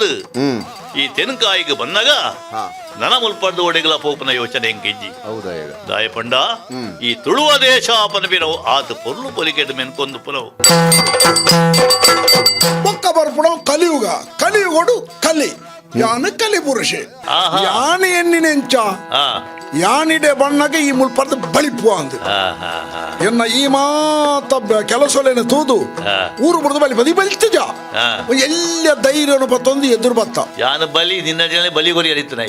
ಪಂಡು ಈ ತೆನಕಾಯಿಗೆ ಬಂದಾಗ ನನ ಮುಲ್ಪಡ್ದು ಒಡೆಗಲ ಪೋಪನ ಯೋಚನೆ ಹೆಂಗಿಜ್ಜಿ ದಾಯ ಪಂಡ ಈ ತುಳುವ ದೇಶ ಪನಬಿನವು ಆತ ಪೊರ್ಲು ಪೊಲಿಕೆಟ್ ಮೆನ್ಕೊಂದು ಪುನವು ಒಕ್ಕ ಬರ್ಪುಣವು ಕಲಿಯುಗ ಕಲಿಯುಗೋಡು ಕಲಿ ಯಾನ ಕಲಿ ಪುರುಷೆ ಯಾನ ಎನ್ನಿನೆಂಚ ಯಾನಿಡೆ ಬಣ್ಣಗೆ ಈ ಮುಲ್ಪರ್ದು ಬಳಿಪು ಅಂದು ಎನ್ನ ಈ ಮಾತ ಕೆಲಸಲೇನೆ ತೂದು ಊರು ಬಡ್ದು ಬಲಿ ಬದಿ ಬಲಿತಜ ಎಲ್ಲ ಧೈರ್ಯನು ಬತ್ತೊಂದು ಎದುರು ಬತ್ತ ಯಾನ ಬಲಿ ನಿನ್ನ ಜನ ಬಲಿ ಕೊರಿ ಅರಿತು ನೈ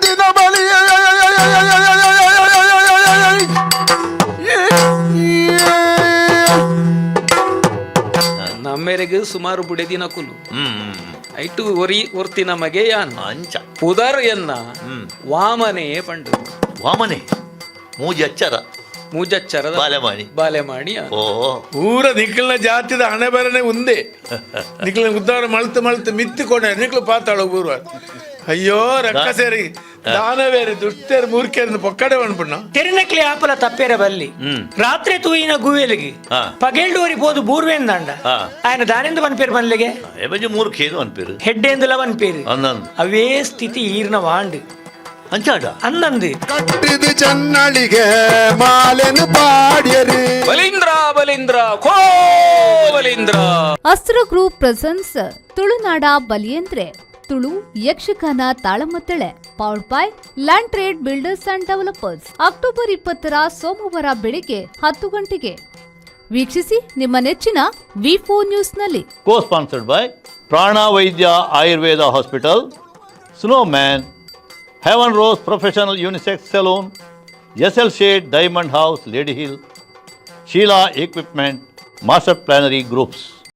ದಿನ ಬಲಿ ನಮ್ಮೆರೆಗೆ ಸುಮಾರು ಬುಡೆ ದಿನ ಕುಲು ಐಟು ಒರ್ತಿ ನಮಗೆ ಯಾನ್ ಅಂಚ ಉದರ್ ಎನ್ನ ವಾಮನೆ ಪಂಡು ವಾಮನೆ ಮೂಜಚ್ಚರದ ಬಾಲೆಮಾಣಿ ಓ ಊರ ನಿಖಿಲ್ನ ಜಾತಿದ ಹಣೆ ಬರನೆ ಒಂದೇ ನಿಖಿಲ್ನ ಉದ್ದಾರ ಮಳ್ತು ಮಿತ್ತಿಕೊಂಡೆ ನಿಖಿಲು ಪಾತಾಳ ಊರು ಅಯ್ಯೋ ರಕ್ಕಸೇರಿ ದಾನವೇರಿ ದುಷ್ಟೇರಿ ಮೂರ್ಖೇರಿ ಪೊಕ್ಕಡೆ ಅನ್ಪಣ್ಣ ತೆರಿನಕ್ಲಿ ಆಪಲ ತಪ್ಪೇರ ಬಲ್ಲಿ ರಾತ್ರಿ ತೂಯಿನ ಗುವೇಲಿಗೆ ಪಗೇಲ್ಡೋರಿ ಪೋದು ಬೂರ್ವೇಂದಂಡ ఆయన దానిందు వన్ పేరు పనిలేగే ಮೂರ್ಖೇನು ಅನ್ಪೇರು ಹೆಡ್ಡೆಂದುಲ వన్ పేరు ಅನ್ನಂದು అవే ಸ್ಥಿತಿ ಈರ್ನ ವಾಂಡ್ ಅಂಚಾಡ ಅನ್ನಂದು ಕಟ್ಟಿದ ಚನ್ನಳಿಗೆ ಮಾಲೆನು ಪಾಡ್ಯರಿ ಬಲೀಂದ್ರ ಖೋ ಬಲೀಂದ್ರ ಅಸ್ತ್ರ ಗ್ರೂಪ್ ಪ್ರೆಸೆನ್ಸ್ ತುಳುನಾಡ ಬಲಿಯಂದ್ರೆ Tulu Yakshagana Talamaddale powered by land trade builders and developers October 20 ಸೋಮವಾರ ಬೆಳಿಗ್ಗೆ 10 ಗಂಟೆಗೆ ವೀಕ್ಷಿಸಿ ನಿಮ್ಮ ನೆಚ್ಚಿನ ವಿ4 ನ್ಯೂಸ್ನಲ್ಲಿ. Co sponsored by Prana Vaidya Ayurveda hospital, snowman, heaven rose professional unisex salon, SL shade diamond house lady hill, Sheela equipment, master ಪ್ಲಾನರಿ ಗ್ರೂಪ್ಸ್.